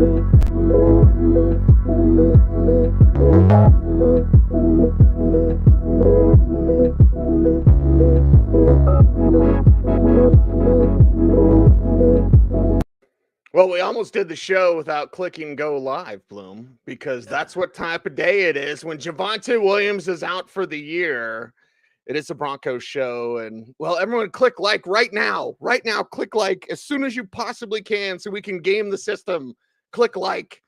Well, we almost did the show without clicking go live, Bloom, because that's what type of day it is. When Javonte Williams is out for the year, it is a Broncos show. And, well, everyone click like right now. Right now, click like as soon as you possibly can so we can game the system. Click like.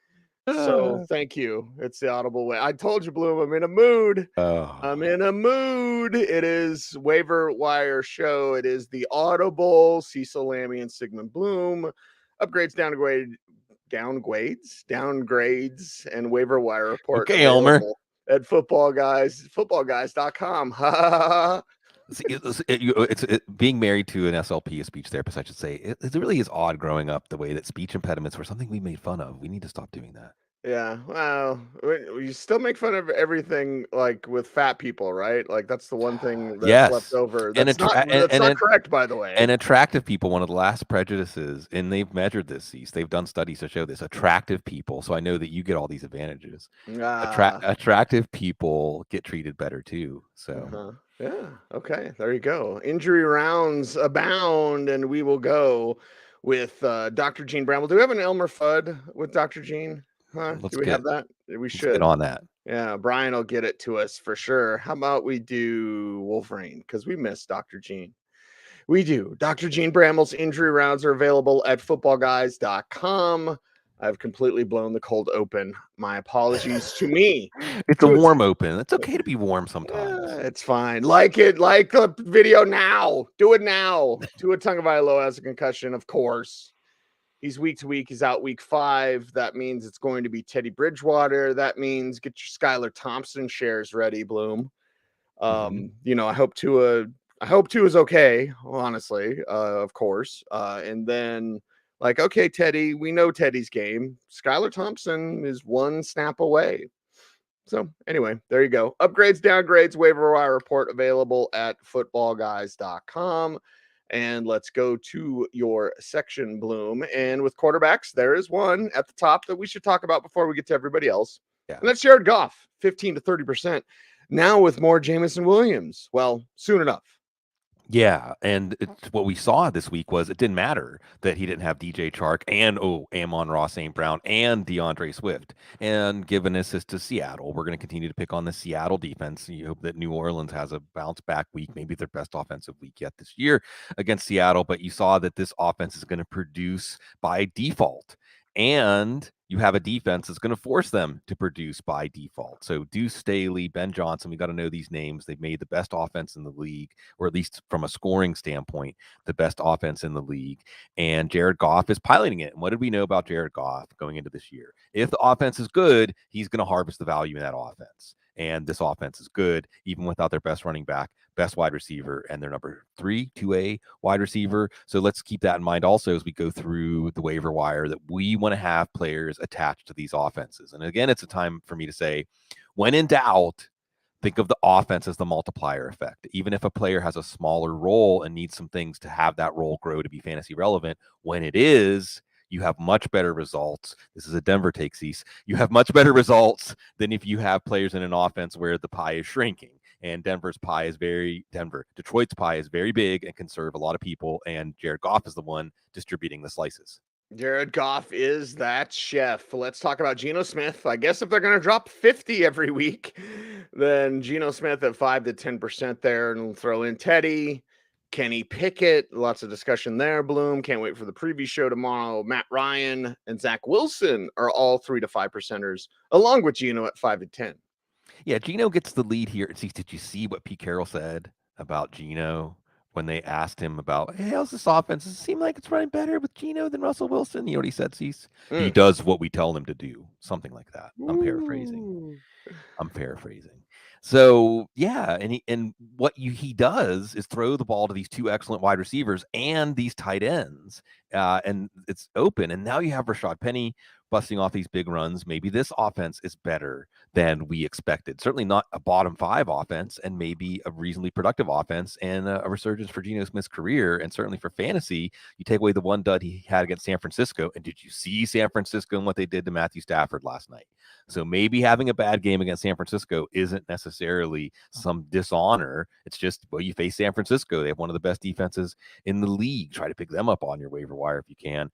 So thank you. It's the Audible way. I told you, Bloom, I'm in a mood. I'm in a mood. It is Waiver Wire show. It is the Audible, Cecil, Lammey, and Sigmund Bloom. Upgrades, downgrades, and waiver wire report. Okay, Elmer. At footballguys.com. It's being married to an SLP, a speech therapist, I should say. It really is odd growing up the way that speech impediments were something we made fun of. We need to stop doing that. Yeah, well, you still make fun of everything, like with fat people, right? Like that's the one thing that's left over. That's not correct, by the way. And attractive people, one of the last prejudices, and they've measured this, they've done studies to show this, attractive people. So I know that you get all these advantages. Attractive people get treated better too. So yeah, okay, there you go. Injury rounds abound, and we will go with Dr. Gene Bramble. Do we have an Elmer Fudd with Dr. Gene? Huh? Do we have that? We should get on that. Yeah, Brian will get it to us for sure. How about we do Wolverine? Because we missed Dr. Gene. We do. Dr. Gene Bramble's injury rounds are available at footballguys.com. I've completely blown the cold open. My apologies to me. It's a warm open. It's okay to be warm sometimes. Yeah, it's fine. Like the video now. Do it now. Tua Tagovailoa has a concussion, of course. He's week to week. He's out week 5. That means it's going to be Teddy Bridgewater. That means get your Skylar Thompson shares ready, Bloom. I hope Tua is okay, honestly, of course. And then, okay, Teddy, we know Teddy's game. Skylar Thompson is one snap away. So anyway, there you go. Upgrades, downgrades, waiver wire report available at footballguys.com. And let's go to your section, Bloom. And with quarterbacks, there is one at the top that we should talk about before we get to everybody else. Yeah. And that's Jared Goff, 15 to 30%. Now with more Jameson Williams. Well, soon enough. Yeah, and what we saw this week was it didn't matter that he didn't have DJ Chark and Amon-Ra St. Brown and DeAndre Swift and give an assist to Seattle. We're going to continue to pick on the Seattle defense. You hope that New Orleans has a bounce back week, maybe their best offensive week yet this year against Seattle, but you saw that this offense is going to produce by default. And you have a defense that's going to force them to produce by default. So Deuce Staley, Ben Johnson, we got to know these names. They've made the best offense in the league, or at least from a scoring standpoint, the best offense in the league. And Jared Goff is piloting it. And what did we know about Jared Goff going into this year? If the offense is good, he's going to harvest the value in that offense. And this offense is good, even without their best running back, best wide receiver, and their number 3, 2A wide receiver. So let's keep that in mind also as we go through the waiver wire, that we want to have players attached to these offenses. And again, it's a time for me to say, when in doubt, think of the offense as the multiplier effect. Even if a player has a smaller role and needs some things to have that role grow to be fantasy relevant, when it is, you have much better results. This is a Denver take, Cecil. You have much better results than if you have players in an offense where the pie is shrinking. And Detroit's pie is very big and can serve a lot of people. And Jared Goff is the one distributing the slices. Jared Goff is that chef. Let's talk about Geno Smith. I guess if they're going to drop 50 every week, then Geno Smith at 5 to 10% there, and we'll throw in Teddy, Kenny Pickett, lots of discussion there. Bloom, can't wait for the preview show tomorrow. Matt Ryan and Zach Wilson are all 3 to 5%ers, along with Geno at 5 to 10. Yeah, Geno gets the lead here. Did you see what Pete Carroll said about Geno when they asked him about, hey, how's this offense? Does it seem like it's running better with Geno than Russell Wilson? You know what he said, Cecil? He does what we tell him to do, something like that. I'm paraphrasing. So yeah, and what he does is throw the ball to these 2 excellent wide receivers and these tight ends, and it's open. And now you have Rashad Penny, busting off these big runs, maybe this offense is better than we expected. Certainly not a bottom 5 offense, and maybe a reasonably productive offense and a resurgence for Geno Smith's career. And certainly for fantasy, you take away the one dud he had against San Francisco. And did you see San Francisco and what they did to Matthew Stafford last night? So maybe having a bad game against San Francisco isn't necessarily some dishonor. It's just, well, you face San Francisco. They have one of the best defenses in the league. Try to pick them up on your waiver wire if you can.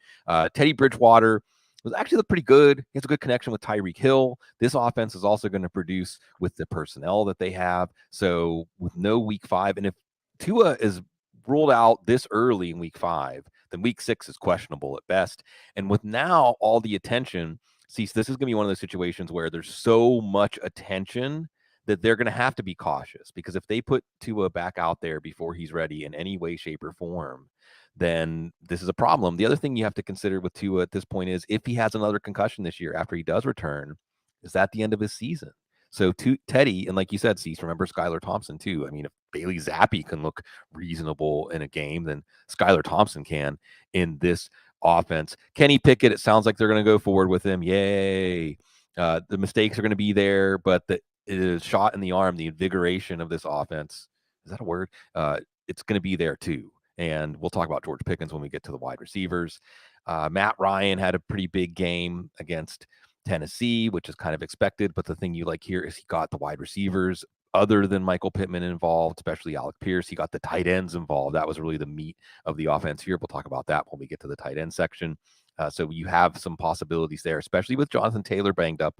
Teddy Bridgewater was actually looked pretty good. He has a good connection with Tyreek Hill. This offense is also going to produce with the personnel that they have. So with no week 5, and if Tua is ruled out this early in week 5, then week 6 is questionable at best. And with now all the attention, see, this is going to be one of those situations where there's so much attention that they're going to have to be cautious, because if they put Tua back out there before he's ready in any way, shape, or form, then this is a problem. The other thing you have to consider with Tua at this point is if he has another concussion this year after he does return, is that the end of his season? So to Teddy, and like you said, Cease, remember Skylar Thompson too. I mean, if Bailey Zappi can look reasonable in a game, then Skylar Thompson can in this offense. Kenny Pickett, it sounds like they're going to go forward with him. Yay. The mistakes are going to be there, but the shot in the arm, the invigoration of this offense, is that a word? It's going to be there too. And we'll talk about George Pickens when we get to the wide receivers. Matt Ryan had a pretty big game against Tennessee, which is kind of expected. But the thing you like here is he got the wide receivers other than Michael Pittman involved, especially Alec Pierce. He got the tight ends involved. That was really the meat of the offense here. We'll talk about that when we get to the tight end section. So you have some possibilities there, especially with Jonathan Taylor banged up.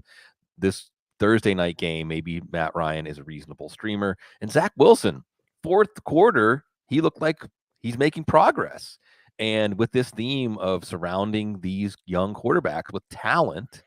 This Thursday night game, maybe Matt Ryan is a reasonable streamer. And Zach Wilson, fourth quarter, he looked like he's making progress. And with this theme of surrounding these young quarterbacks with talent,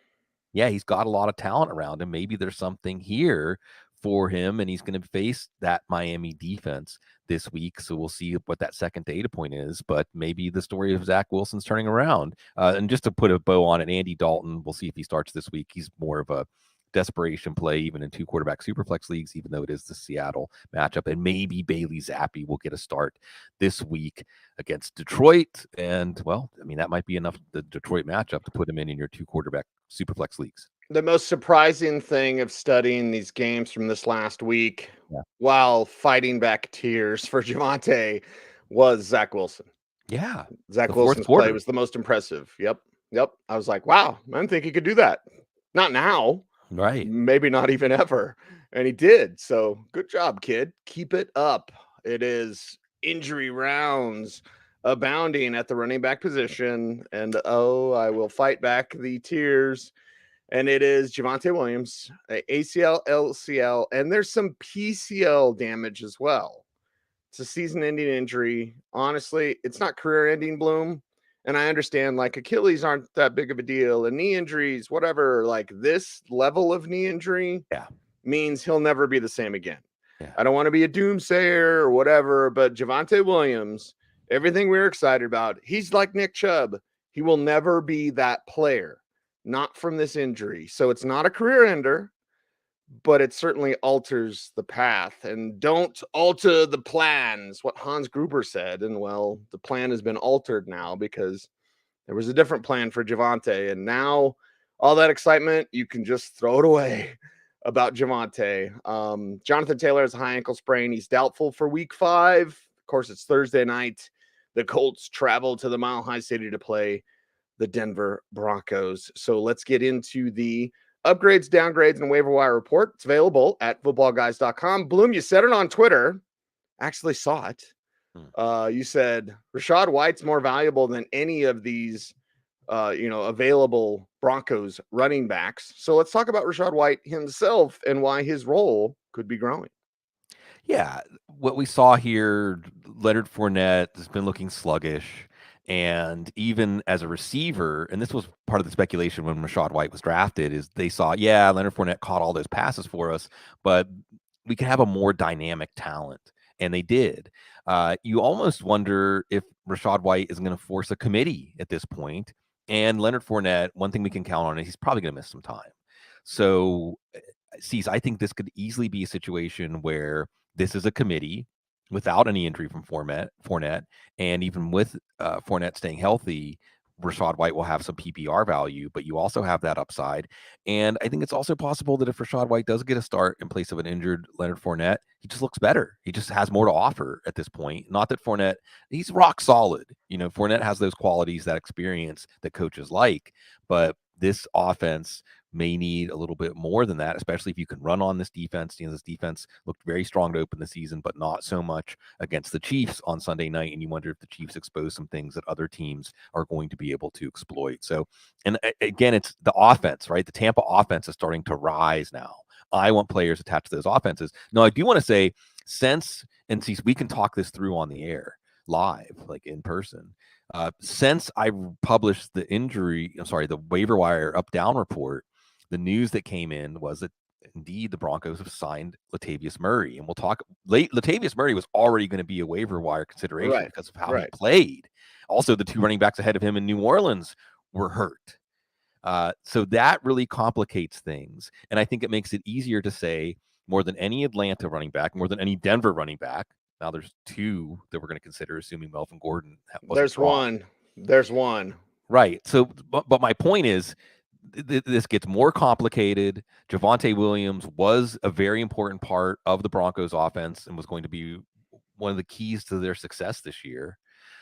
yeah, he's got a lot of talent around him. Maybe there's something here for him, and he's going to face that Miami defense this week. So we'll see what that second data point is, but maybe the story of Zach Wilson's turning around. And just to put a bow on it, Andy Dalton, we'll see if he starts this week. He's more of a desperation play, even in 2 quarterback superflex leagues, even though it is the Seattle matchup. And maybe Bailey Zappi will get a start this week against Detroit. And, well, I mean, that might be enough, the Detroit matchup, to put him in your 2 quarterback superflex leagues. The most surprising thing of studying these games from this last week, while fighting back tears for Javonte, was Zach Wilson. Yeah. Zach Wilson's play was the most impressive. Yep. I was like, wow, I didn't think he could do that. Not now. Right. Maybe not even ever. And he did. So good job, kid. Keep it up. It is injury rounds abounding at the running back position. And I will fight back the tears. And it is Javonte Williams, ACL, LCL, and there's some PCL damage as well. It's a season-ending injury. Honestly, it's not career-ending, Bloom. And I understand, like, Achilles aren't that big of a deal, and knee injuries, whatever, like this level of knee injury means he'll never be the same again. Yeah. I don't want to be a doomsayer or whatever, but Javonte Williams, everything we're excited about, he's like Nick Chubb. He will never be that player, not from this injury. So it's not a career ender, but it certainly alters the path. And don't alter the plans, what Hans Gruber said. And, well, the plan has been altered now because there was a different plan for Javonte. And now all that excitement, you can just throw it away about Javonte. Jonathan Taylor has a high ankle sprain. He's doubtful for week 5. Of course, it's Thursday night. The Colts travel to the Mile High City to play the Denver Broncos. So let's get into the upgrades, downgrades, and waiver wire report. It's available at footballguys.com. Bloom, you said it on Twitter. Actually saw it. You said Rachaad White's more valuable than any of these, available Broncos running backs. So let's talk about Rachaad White himself and why his role could be growing. Yeah, what we saw here, Leonard Fournette has been looking sluggish. And even as a receiver, and this was part of the speculation when Rachaad White was drafted, is they saw, Leonard Fournette caught all those passes for us, but we could have a more dynamic talent. And they did. You almost wonder if Rachaad White is going to force a committee at this point. And Leonard Fournette, one thing we can count on is he's probably going to miss some time. So, I think this could easily be a situation where this is a committee without any injury from Fournette, and even with Fournette staying healthy, Rachaad White will have some PPR value, but you also have that upside. And I think it's also possible that if Rachaad White does get a start in place of an injured Leonard Fournette, he just looks better. He just has more to offer at this point. Not that Fournette, he's rock solid. Fournette has those qualities, that experience that coaches like, but this offense may need a little bit more than that, especially if you can run on this defense. This defense looked very strong to open the season, but not so much against the Chiefs on Sunday night. And you wonder if the Chiefs expose some things that other teams are going to be able to exploit. So, and again, it's the offense, right? The Tampa offense is starting to rise now. I want players attached to those offenses. Now, I do want to say, since we can talk this through on the air live, like in person, since I published the waiver wire up down report, the news that came in was that indeed the Broncos have signed Latavius Murray. And we'll talk Latavius Murray was already going to be a waiver wire consideration because of how he played. Also, the two running backs ahead of him in New Orleans were hurt. So that really complicates things. And I think it makes it easier to say, more than any Atlanta running back, more than any Denver running back. Now there's two that we're going to consider, assuming Melvin Gordon wasn't dropped. There's one. Right. So, but my point is, this gets more complicated. Javonte Williams was a very important part of the Broncos offense and was going to be one of the keys to their success this year.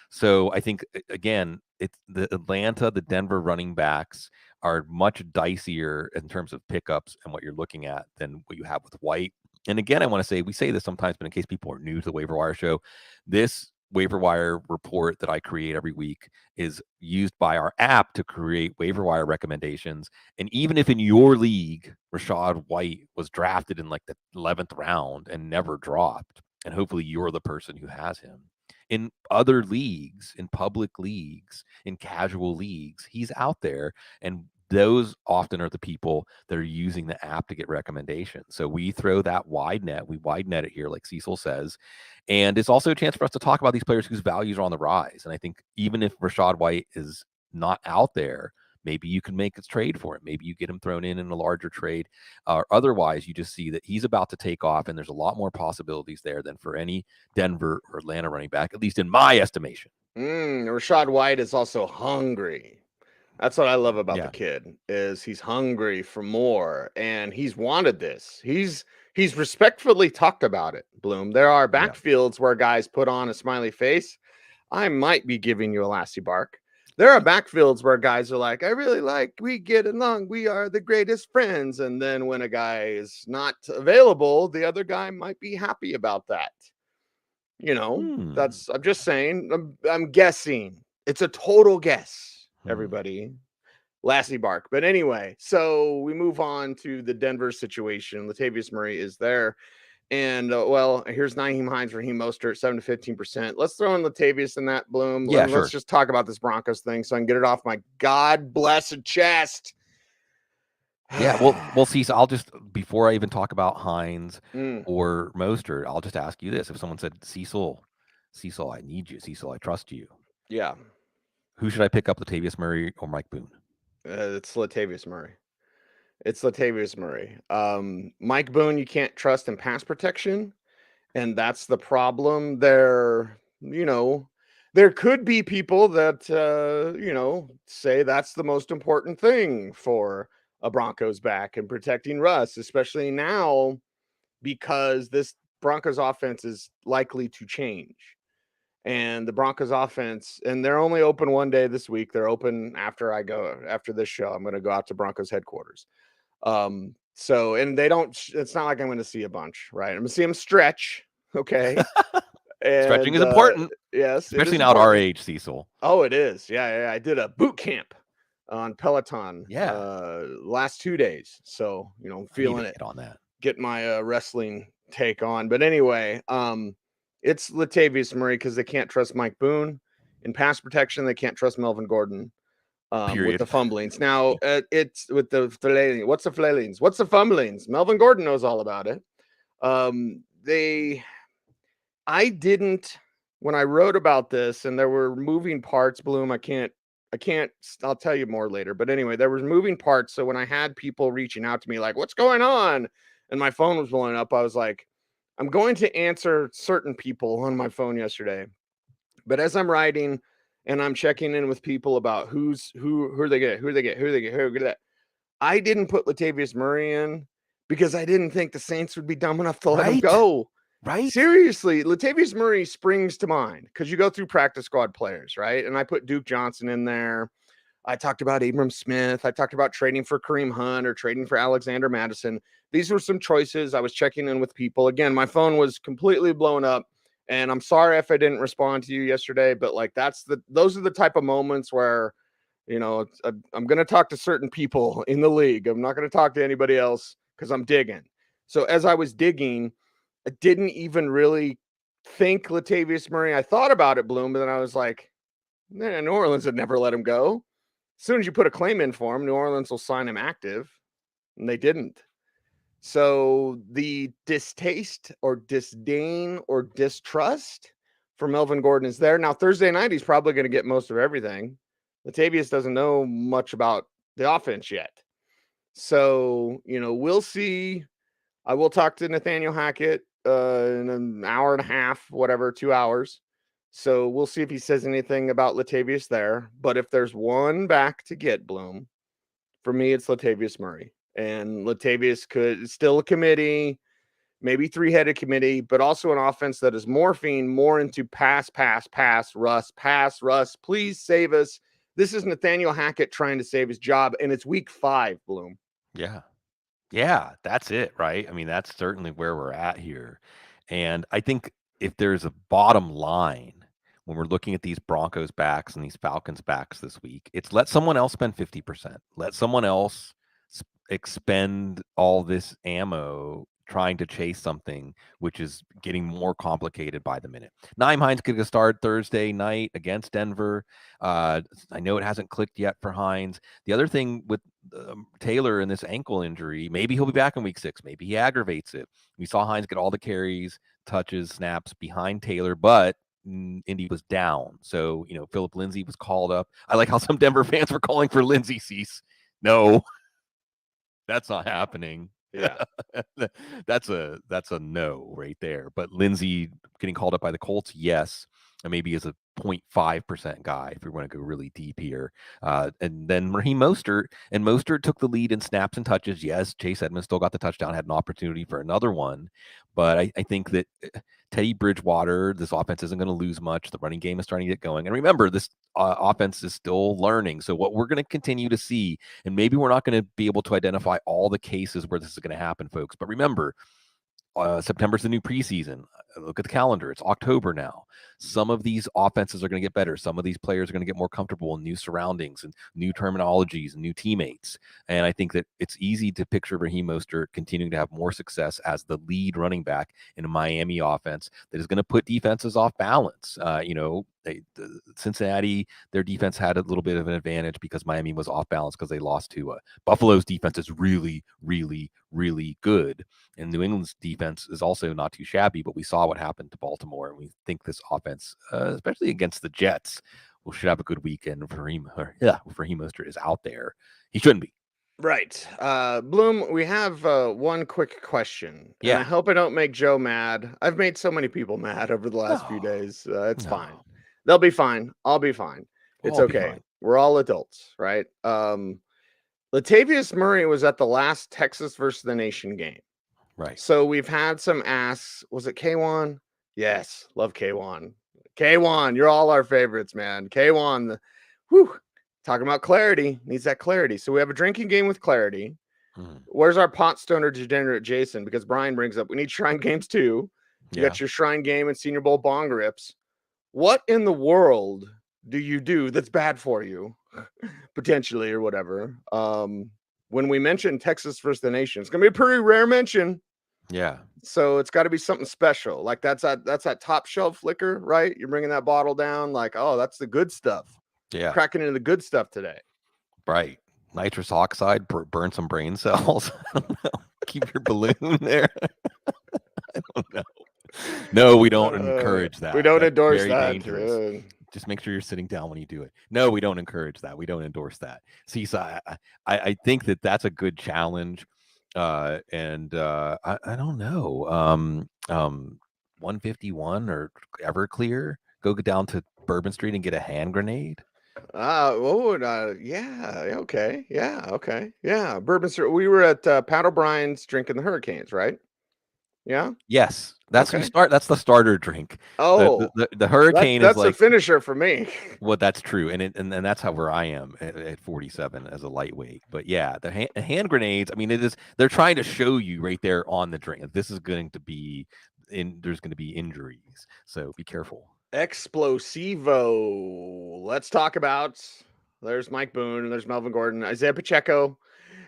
So I think, again, it's the Atlanta, the Denver running backs are much dicier in terms of pickups and what you're looking at than what you have with White. And again, I want to say, we say this sometimes, but in case people are new to the Waiver Wire show, this waiver wire report that I create every week is used by our app to create waiver wire recommendations. And even if in your league, Rachaad White was drafted in like the 11th round and never dropped, and hopefully you're the person who has him. In other leagues, in public leagues, in casual leagues, he's out there. And those often are the people that are using the app to get recommendations. So we throw that wide net. We wide net it here, like Cecil says. And it's also a chance for us to talk about these players whose values are on the rise. And I think even if Rachaad White is not out there, maybe you can make a trade for him. Maybe you get him thrown in a larger trade. Otherwise, you just see that he's about to take off, and there's a lot more possibilities there than for any Denver or Atlanta running back, at least in my estimation. Rachaad White is also hungry. That's what I love about the kid, is he's hungry for more, and he's wanted this. He's respectfully talked about it, Bloom. There are backfields where guys put on a smiley face. I might be giving you a lassie bark. There are backfields where guys are like, we get along, we are the greatest friends. And then when a guy is not available, the other guy might be happy about that. I'm just saying, I'm guessing. It's a total guess. Everybody, lassie bark. But anyway, so we move on to the Denver situation. Latavius Murray is there. And, here's Nyheim Hines, Raheem Mostert, 7 to 15%. Let's throw in Latavius in that, Bloom. Let's just talk about this Broncos thing so I can get it off my God-blessed chest. Yeah, well, Cecil, I'll just, before I even talk about Hines or Mostert, I'll just ask you this. If someone said, Cecil, I need you. Cecil, I trust you. Yeah. Who should I pick up, Latavius Murray or Mike Boone? It's Latavius Murray. It's Latavius Murray. Mike Boone, you can't trust in pass protection, and that's the problem. There could be people that, say that's the most important thing for a Broncos back and protecting Russ, especially now because this Broncos offense is likely to change. And the Broncos offense, and they're only open one day this week. They're open after this show. I'm going to go out to Broncos headquarters. And it's not like I'm going to see a bunch, right? I'm going to see them stretch. Okay. Stretching is important. Yes. Especially now at our age, Cecil. Oh, it is. Yeah. I did a boot camp on Peloton last 2 days. So, I'm feeling it on that. Get my wrestling take on. But anyway, it's Latavius Murray because they can't trust Mike Boone. In pass protection, they can't trust Melvin Gordon with the fumblings. Now, it's with the flailings. What's the flailings? What's the fumblings? Melvin Gordon knows all about it. When I wrote about this, and there were moving parts, Bloom, I'll tell you more later. But anyway, there was moving parts. So when I had people reaching out to me like, what's going on? And my phone was blowing up, I was like, I'm going to answer certain people on my phone yesterday. But as I'm writing and I'm checking in with people about who are they get. I didn't put Latavius Murray in because I didn't think the Saints would be dumb enough to let him go. Right. Seriously, Latavius Murray springs to mind because you go through practice squad players, right? And I put Duke Johnson in there. I talked about Abram Smith. I talked about trading for Kareem Hunt or trading for Alexander Madison. These were some choices. I was checking in with people. Again, my phone was completely blown up. And I'm sorry if I didn't respond to you yesterday, but like those are the type of moments where, I'm going to talk to certain people in the league. I'm not going to talk to anybody else because I'm digging. So as I was digging, I didn't even really think Latavius Murray. I thought about it, Bloom, but then I was like, New Orleans would never let him go. As soon as you put a claim in for him, New Orleans will sign him active, and they didn't. So the distaste or disdain or distrust for Melvin Gordon is there. Now, Thursday night, he's probably going to get most of everything. Latavius doesn't know much about the offense yet. So, we'll see. I will talk to Nathaniel Hackett in an hour and a half, whatever, 2 hours. So we'll see if he says anything about Latavius there. But if there's one back to get, Bloom, for me, it's Latavius Murray. And Latavius could still a committee, maybe 3-headed committee, but also an offense that is morphing more into pass, Russ, please save us. This is Nathaniel Hackett trying to save his job, and it's week 5, Bloom. Yeah, that's it, right? I mean, that's certainly where we're at here. And I think if there's a bottom line when we're looking at these Broncos backs and these Falcons backs this week, it's let someone else spend 50%. Let someone else expend all this ammo trying to chase something, which is getting more complicated by the minute. Nyheim Hines could start Thursday night against Denver. I know it hasn't clicked yet for Hines. The other thing with Taylor and this ankle injury, maybe he'll be back in week 6. Maybe he aggravates it. We saw Hines get all the carries, touches, snaps behind Taylor, but Indy was down. So, Philip Lindsay was called up. I like how some Denver fans were calling for Lindsay Cease. No, that's not happening. Yeah. That's a no right there. But Lindsay getting called up by the Colts, yes. And maybe as a 0.5% guy if we want to go really deep here. And then Raheem Mostert took the lead in snaps and touches. Yes, Chase Edmonds still got the touchdown, had an opportunity for another one. But I think that Teddy Bridgewater, this offense isn't going to lose much. The running game is starting to get going. And remember, this offense is still learning. So what we're going to continue to see, and maybe we're not going to be able to identify all the cases where this is going to happen, folks. But remember, September's the new preseason. Look at the calendar. It's October now. Some of these offenses are going to get better. Some of these players are going to get more comfortable in new surroundings and new terminologies and new teammates. And I think that it's easy to picture Raheem Mostert continuing to have more success as the lead running back in a Miami offense that is going to put defenses off balance. Cincinnati, their defense had a little bit of an advantage because Miami was off balance because they lost to Buffalo's defense is really, really, really good. And New England's defense is also not too shabby, but we saw what happened to Baltimore. And we think this offense, especially against the Jets, should have a good weekend. Raheem Mostert is out there. He shouldn't be. Right. Bloom, we have one quick question. Yeah. And I hope I don't make Joe mad. I've made so many people mad over the last few days. It's fine. They'll be fine. I'll be fine. It's okay. We're all adults, right? Latavius Murray was at the last Texas versus the Nation game. Right. So we've had some asks. Was it K1? Yes. Love K1. K1, you're all our favorites, man. K1, talking about clarity. Needs that clarity. So we have a drinking game with clarity. Where's our pot stoner degenerate Jason? Because Brian brings up we need shrine games too. You got your shrine game and Senior Bowl bong rips. What in the world do you do that's bad for you, potentially, or whatever? When we mention Texas versus the Nation, it's gonna be a pretty rare mention. Yeah. So it's got to be something special. Like that's that top shelf liquor, right? You're bringing that bottle down, like, oh, that's the good stuff. Yeah. Cracking into the good stuff today. Right. Nitrous oxide, burn some brain cells. I don't know. Keep your balloon there. I don't know. No, we don't encourage that. We don't That's endorse very that. Dangerous. Just make sure you're sitting down when you do it. No, we don't encourage that. We don't endorse that. See, so I think that that's a good challenge. I don't know. 151 or Everclear. Go down to Bourbon Street and get a hand grenade? Yeah, okay. Yeah, okay. Yeah, Bourbon Street. We were at Pat O'Brien's drinking the Hurricanes, right? Yeah? Yes, that's Okay. That's the starter drink. Oh, The Hurricane is that's a like, finisher for me. well, that's true, and that's how where I am at 47 as a lightweight. But yeah, the hand grenades. I mean, they're trying to show you right there on the drink. This is going to be there's going to be injuries, so be careful. Explosivo. Let's talk about. There's Mike Boone. There's Melvin Gordon. Isaiah Pacheco.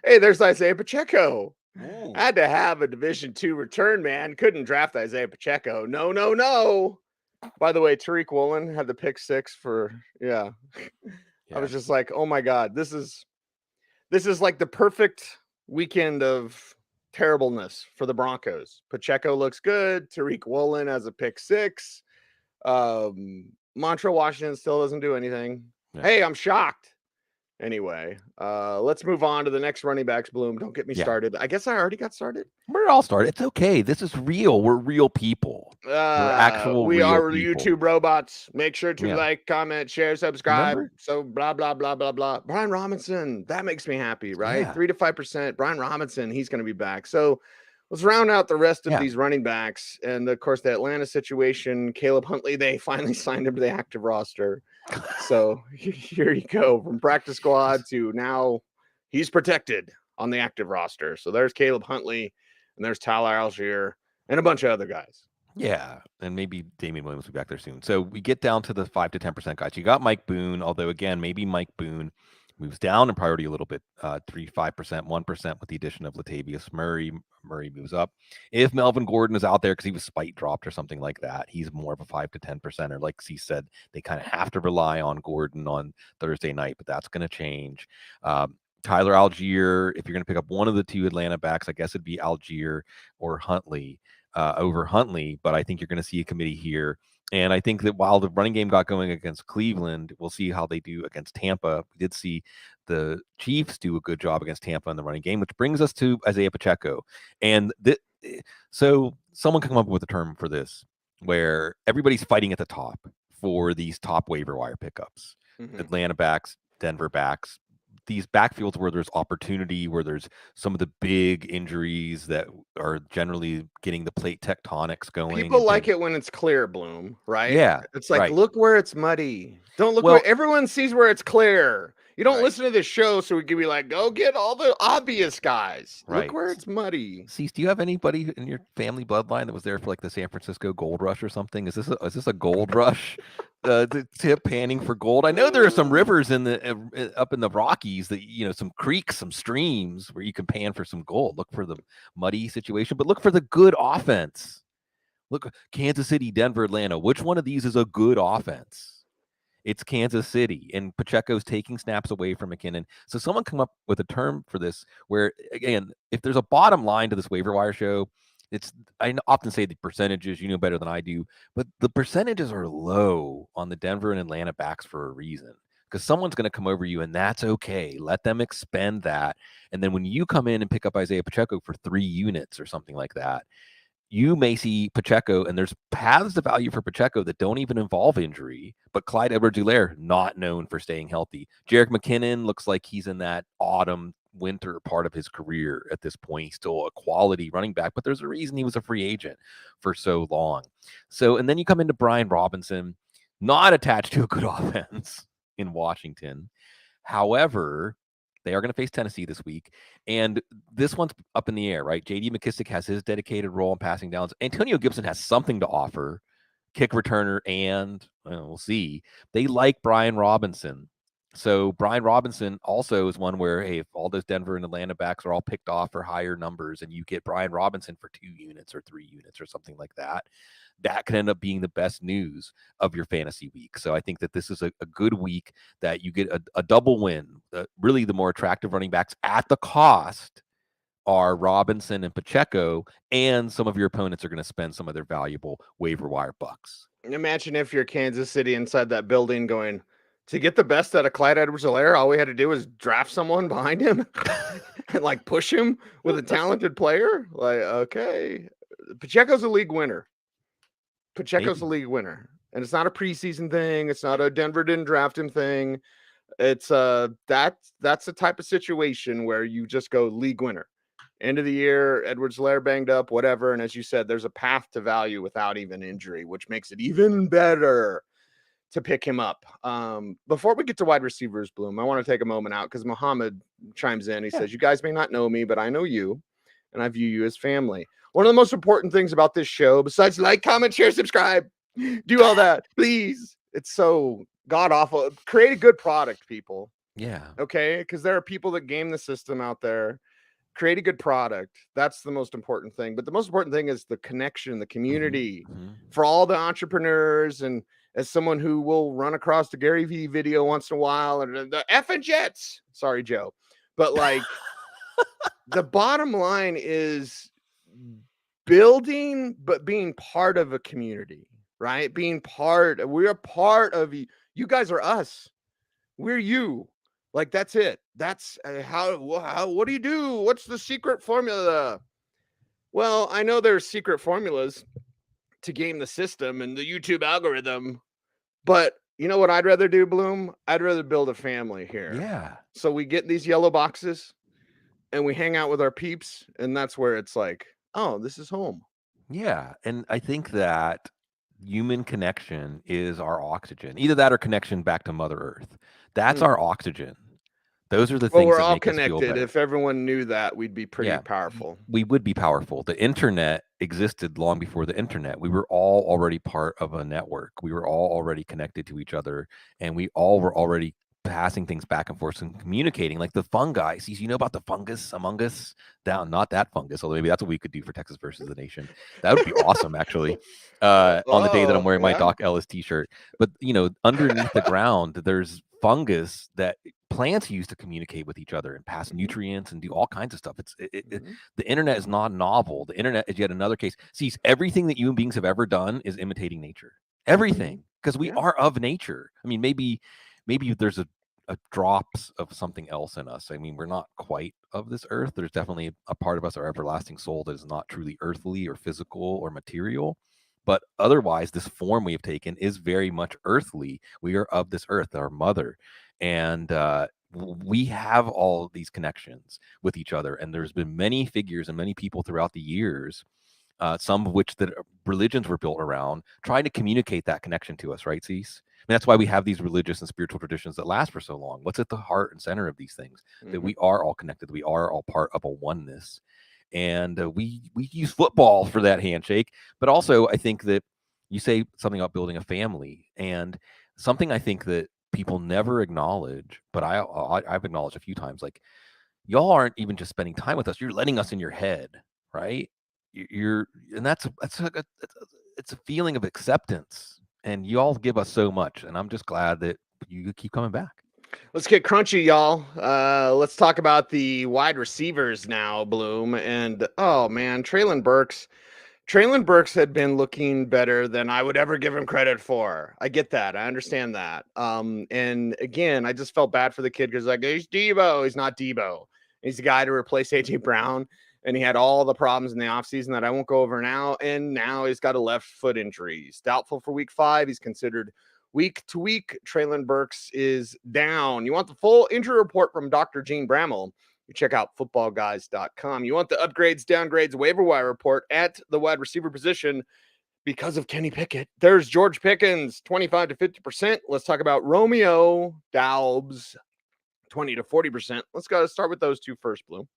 Hey, there's Isaiah Pacheco. Ooh. Had to have a Division II return, man. Couldn't draft Isaiah Pacheco. No. By the way, Tariq Woolen had the pick 6 for yeah. I was just like, oh my God, this is like the perfect weekend of terribleness for the Broncos. Pacheco looks good. Tariq Woolen has a pick 6. Montrell Washington still doesn't do anything. Yeah. Hey, I'm shocked. Anyway, let's move on to the next running backs. Bloom, don't get me started. I guess I already got started. We're all started. It's okay. This is real. We're real people. We're actual. We real are people. YouTube robots. Make sure to like, comment, share, subscribe. Remember? So blah blah blah blah blah. Brian Robinson, that makes me happy, right? Yeah. 3 to 5%. Brian Robinson, he's going to be back. So let's round out the rest of these running backs, and of course the Atlanta situation. Caleb Huntley, they finally signed him to the active roster. So here you go, from practice squad to now he's protected on the active roster. So there's Caleb Huntley, and there's Tyler Algier, and a bunch of other guys. Yeah, and maybe Damian Williams will be back there soon. So we get down to the 5 to 10% guys. You got Mike Boone, although again, maybe Mike Boone moves down in priority a little bit, 5%, 1% with the addition of Latavius Murray. Murray moves up. If Melvin Gordon is out there because he was spite dropped or something like that, he's more of a 5 to 10%. Or like C said, they kind of have to rely on Gordon on Thursday night, but that's going to change. Tyler Algier, if you're going to pick up one of the two Atlanta backs, I guess it'd be Algier or Huntley over Huntley, but I think you're going to see a committee here. And I think that while the running game got going against Cleveland, we'll see how they do against Tampa. We did see the Chiefs do a good job against Tampa in the running game, which brings us to Isaiah Pacheco. And so someone can come up with a term for this where everybody's fighting at the top for these top waiver wire pickups. Mm-hmm. Atlanta backs, Denver backs, these backfields where there's opportunity, where there's some of the big injuries that are generally getting the plate tectonics going. People like it when it's clear, Bloom, right? Yeah. It's like, look where it's muddy. Don't look where everyone sees where it's clear. You don't listen to this show so we can be like, go get all the obvious guys. Right. Look where it's muddy. Cease, do you have anybody in your family bloodline that was there for like the San Francisco Gold Rush or something? Is this a gold rush? The tip panning for gold. I know there are some rivers in the up in the Rockies that, you know, some creeks, some streams where you can pan for some gold. Look for the muddy situation, but look for the good offense. Look, Kansas City, Denver, Atlanta. Which one of these is a good offense? It's Kansas City, and Pacheco's taking snaps away from McKinnon. So someone come up with a term for this where, again, if there's a bottom line to this waiver wire show, I often say the percentages, you know better than I do, but the percentages are low on the Denver and Atlanta backs for a reason, because someone's going to come over you, and that's okay. Let them expend that. And then when you come in and pick up Isaiah Pacheco for 3 units or something like that, you may see Pacheco, and there's paths to value for Pacheco that don't even involve injury, but Clyde Edwards-Helaire, not known for staying healthy. Jerick McKinnon looks like he's in that autumn-winter part of his career at this point. He's still a quality running back, but there's a reason he was a free agent for so long. So, and then you come into Brian Robinson, not attached to a good offense in Washington. However, they are going to face Tennessee this week, and this one's up in the air, right? J.D. McKissick has his dedicated role in passing downs. Antonio Gibson has something to offer, kick returner, and we'll see. They like Brian Robinson. So Brian Robinson also is one where, hey, if all those Denver and Atlanta backs are all picked off for higher numbers and you get Brian Robinson for 2 units or 3 units or something like that, that could end up being the best news of your fantasy week. So I think that this is a good week that you get a double win. Really, the more attractive running backs at the cost are Robinson and Pacheco, and some of your opponents are going to spend some of their valuable waiver wire bucks. Imagine if you're Kansas City inside that building going, to get the best out of Clyde Edwards-Helaire, all we had to do was draft someone behind him and like push him with a talented player. Like, okay, Pacheco's a league winner. And it's not a preseason thing. It's not a Denver didn't draft him thing. It's that's the type of situation where you just go league winner. End of the year, Edwards-Helaire banged up, whatever. And as you said, there's a path to value without even injury, which makes it even better to pick him up. Before we get to wide receivers, Bloom, I want to take a moment out because Muhammad chimes in. He says, you guys may not know me, but I know you, and I view you as family. One of the most important things about this show, besides like, comment, share, subscribe, do all that, please. It's so god awful. Create a good product, people. Yeah. Okay, because there are people that game the system out there. Create a good product. That's the most important thing. But the most important thing is the connection, the community for all the entrepreneurs. And as someone who will run across the Gary Vee video once in a while, and the effing Jets. Sorry, Joe. But like the bottom line is building, but being part of a community, right? We're a part of you. You guys are us. We're you. Like, that's it. That's how, what do you do? What's the secret formula? Well, I know there's secret formulas to game the system and the YouTube algorithm, but you know what I'd rather do, Bloom? I'd rather build a family here. Yeah. So we get these yellow boxes and we hang out with our peeps, and that's where it's like, oh, this is home. Yeah. And I think that human connection is our oxygen. Either that or connection back to Mother Earth. That's our oxygen. Those are the things we're that all make us feel connected. better. If everyone knew that, we'd be pretty powerful. We would be powerful. The internet existed long before the internet. We were all already part of a network. We were all already connected to each other, and we all were already passing things back and forth and communicating. Like the fungi. See, you know about the fungus among us? Down, not that fungus, although maybe that's what we could do for Texas versus the Nation. That would be awesome, actually. On the day that I'm wearing my Doc Ellis t-shirt. But you know, underneath the ground, there's fungus that plants use to communicate with each other and pass nutrients and do all kinds of stuff. The internet is not novel. The internet is yet another case. See, everything that human beings have ever done is imitating nature. Everything, because we are of nature. I mean, maybe there's a drops of something else in us. I mean, we're not quite of this earth. There's definitely a part of us, our everlasting soul, that is not truly earthly or physical or material. But otherwise, this form we have taken is very much earthly. We are of this earth, our mother. And we have all these connections with each other. And there's been many figures and many people throughout the years, some of which that religions were built around, trying to communicate that connection to us, right, Cease? And that's why we have these religious and spiritual traditions that last for so long. What's at the heart and center of these things? That we are all connected. We are all part of a oneness. And we use football for that handshake. But also, I think that you say something about building a family, and something I think that people never acknowledge, but I've acknowledged a few times, like, y'all aren't even just spending time with us. You're letting us in your head, right? And that's it's a feeling of acceptance, and y'all give us so much. And I'm just glad that you keep coming back. Let's get crunchy, y'all. Let's talk about the wide receivers now, Bloom. And oh man, Treylon Burks had been looking better than I would ever give him credit for. I get that. I understand that. And again, I just felt bad for the kid because like, he's Debo. He's not Debo. He's the guy to replace AJ Brown. And he had all the problems in the offseason that I won't go over now. And now he's got a left foot injury. He's doubtful for week 5. He's considered week to week. Treylon Burks is down. You want the full injury report from Dr. Gene Bramall? You check out footballguys.com. You want the upgrades, downgrades, waiver wire report at the wide receiver position because of Kenny Pickett. There's George Pickens, 25 to 50%. Let's talk about Romeo Doubs, 20 to 40%. Let's go start with those two first, Blue.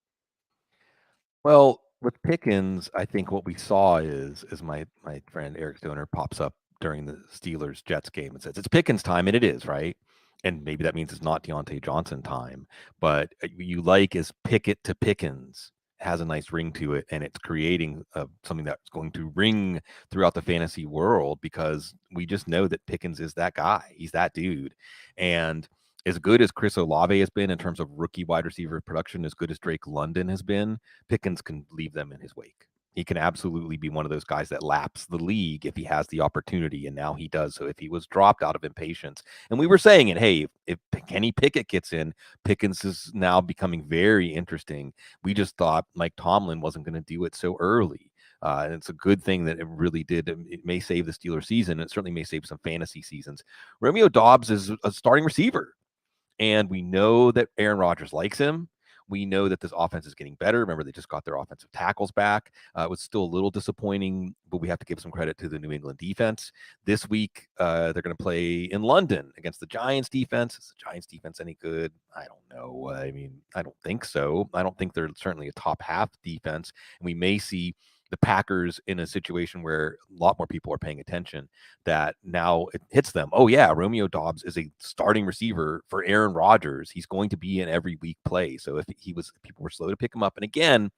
Well, with Pickens, I think what we saw is my friend Eric Stoner pops up during the Steelers-Jets game and says, it's Pickens time, and it is, right? And maybe that means it's not Deontay Johnson time, but you like is Pickett to Pickens. It has a nice ring to it, and it's creating something that's going to ring throughout the fantasy world because we just know that Pickens is that guy. He's that dude. And as good as Chris Olave has been in terms of rookie wide receiver production, as good as Drake London has been, Pickens can leave them in his wake. He can absolutely be one of those guys that laps the league if he has the opportunity, and now he does. So if he was dropped out of impatience, and we were saying it, hey, if Kenny Pickett gets in, Pickens is now becoming very interesting. We just thought Mike Tomlin wasn't going to do it so early. And it's a good thing that it really did. It may save the Steelers season. It certainly may save some fantasy seasons. Romeo Doubs is a starting receiver. And we know that Aaron Rodgers likes him. We know that this offense is getting better. Remember, they just got their offensive tackles back. It was still a little disappointing, but we have to give some credit to the New England defense. This week, they're going to play in London against the Giants defense. Is the Giants defense any good? I don't know. I mean, I don't think so. I don't think they're certainly a top half defense. And we may see the Packers in a situation where a lot more people are paying attention, that now it hits them. Oh yeah, Romeo Doubs is a starting receiver for Aaron Rodgers. He's going to be in every week play. So if people were slow to pick him up. And again,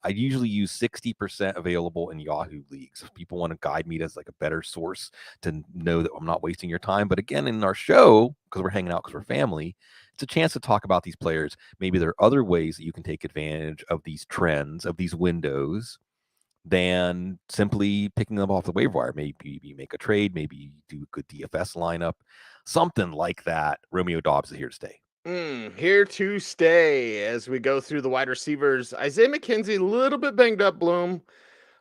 I usually use 60% available in Yahoo leagues. If people want to guide me as like a better source to know that I'm not wasting your time. But again, in our show, because we're hanging out, because we're family, it's a chance to talk about these players. Maybe there are other ways that you can take advantage of these trends, of these windows, than simply picking them off the waiver wire. Maybe you make a trade, maybe you do a good DFS lineup, something like that. Romeo Doubs is here to stay. Here to stay as we go through the wide receivers. Isaiah McKenzie, a little bit banged up, Bloom,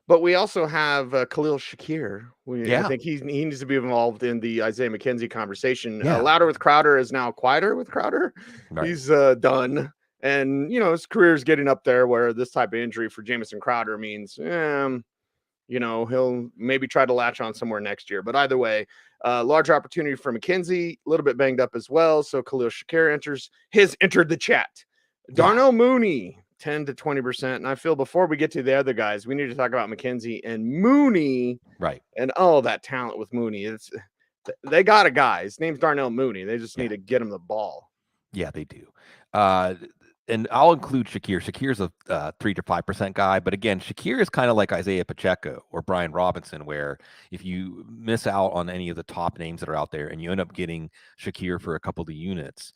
but we also have Khalil Shakir. I think he needs to be involved in the Isaiah McKenzie conversation. Louder with Crowder is now quieter with Crowder. Right. He's done. And, his career is getting up there where this type of injury for Jamison Crowder means, he'll maybe try to latch on somewhere next year. But either way, large opportunity for McKenzie, a little bit banged up as well. So Khalil Shakir entered the chat. Darnell Mooney, 10 to 20%. And I feel before we get to the other guys, we need to talk about McKenzie and Mooney. Right. And that talent with Mooney. They got a guy. His name's Darnell Mooney. They just need to get him the ball. Yeah, they do. And I'll include Shakir. Shakir's a 3 to 5% guy. But again, Shakir is kind of like Isaiah Pacheco or Brian Robinson, where if you miss out on any of the top names that are out there and you end up getting Shakir for a couple of units,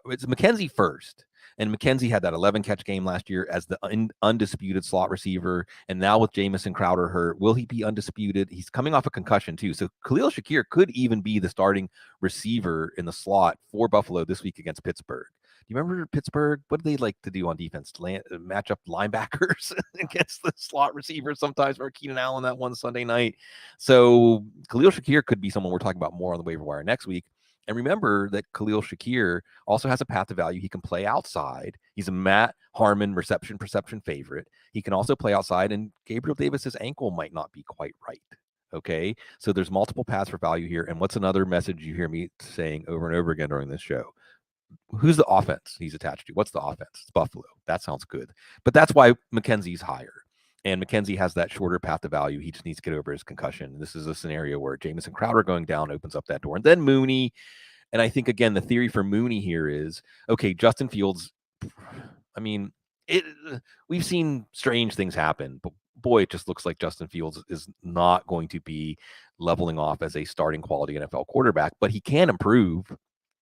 it's McKenzie first. And McKenzie had that 11-catch game last year as the undisputed slot receiver. And now with Jamison Crowder hurt, will he be undisputed? He's coming off a concussion too. So Khalil Shakir could even be the starting receiver in the slot for Buffalo this week against Pittsburgh. Do you remember Pittsburgh? What do they like to do on defense? Match up linebackers against the slot receivers sometimes, for Keenan Allen that one Sunday night. So Khalil Shakir could be someone we're talking about more on the waiver wire next week. And remember that Khalil Shakir also has a path to value. He can play outside. He's a Matt Harmon reception perception favorite. He can also play outside, and Gabriel Davis's ankle might not be quite right. Okay, so there's multiple paths for value here. And what's another message you hear me saying over and over again during this show? Who's the offense he's attached to? What's the offense? It's Buffalo. That sounds good. But that's why McKenzie's higher. And McKenzie has that shorter path to value. He just needs to get over his concussion. This is a scenario where Jamison Crowder going down opens up that door. And then Mooney. And I think, again, the theory for Mooney here is, okay, Justin Fields, I mean, we've seen strange things happen, but boy, it just looks like Justin Fields is not going to be leveling off as a starting quality NFL quarterback, but he can improve.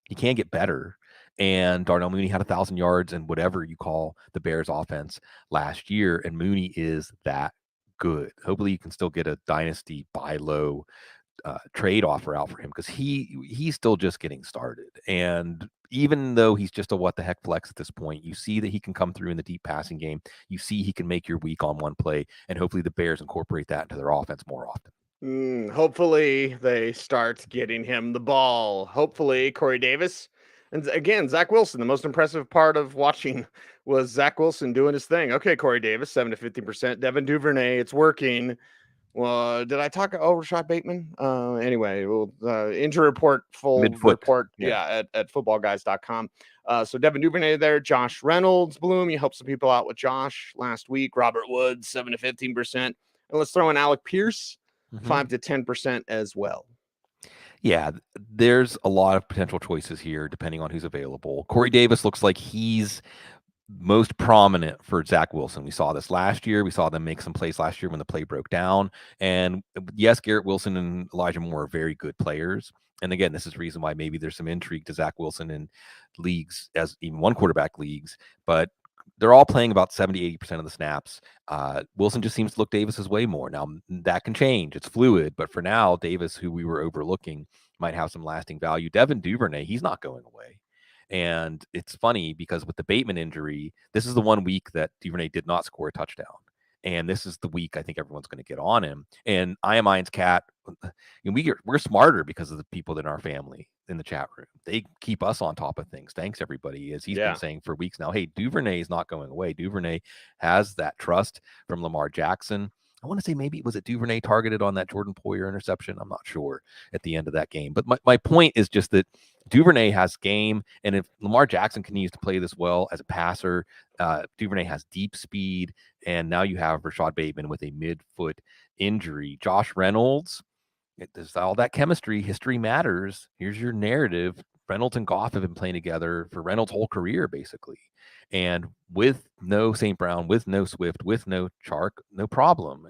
He can get better. And Darnell Mooney had 1,000 yards and whatever you call the Bears offense last year. And Mooney is that good. Hopefully you can still get a dynasty buy low trade offer out for him, because he's still just getting started. And even though he's just a what the heck flex at this point, you see that he can come through in the deep passing game. You see he can make your week on one play, and hopefully the Bears incorporate that into their offense more often. Hopefully they start getting him the ball. Hopefully Corey Davis. And again, Zach Wilson, the most impressive part of watching was Zach Wilson doing his thing. Okay, Corey Davis, 7 to 50%. Devin Duvernay, it's working. Well, did I talk? Rashad Bateman? Anyway, injury report, full report. Yeah, at footballguys.com. So Devin Duvernay there, Josh Reynolds, Bloom. You helped some people out with Josh last week. Robert Woods, 7 to 15%. And let's throw in Alec Pierce, 5 to 10% as well. Yeah, there's a lot of potential choices here depending on who's available. Corey Davis looks like he's most prominent for Zach Wilson. We saw this last year. We saw them make some plays last year when the play broke down. And yes, Garrett Wilson and Elijah Moore are very good players. And again, this is the reason why maybe there's some intrigue to Zach Wilson in leagues, as even one quarterback leagues, but they're all playing about 70, 80% of the snaps. Wilson just seems to look Davis's way more. Now, that can change. It's fluid. But for now, Davis, who we were overlooking, might have some lasting value. Devin Duvernay, he's not going away. And it's funny because with the Bateman injury, this is the one week that Duvernay did not score a touchdown. And this is the week I think everyone's going to get on him. And I am Iron's cat. We're smarter because of the people in our family in the chat room. They keep us on top of things. Thanks everybody, as he's been saying for weeks now. Hey, Duvernay is not going away. Duvernay has that trust from Lamar Jackson. I want to say maybe was it Duvernay targeted on that Jordan Poyer interception? I'm not sure at the end of that game. But my point is just that Duvernay has game, and if Lamar Jackson continues to play this well as a passer, Duvernay has deep speed, and now you have Rashad Bateman with a mid-foot injury. Josh Reynolds, there's all that chemistry. History matters. Here's your narrative. Reynolds and Goff have been playing together for Reynolds' whole career, basically. And with no St. Brown, with no Swift, with no Chark, no problem.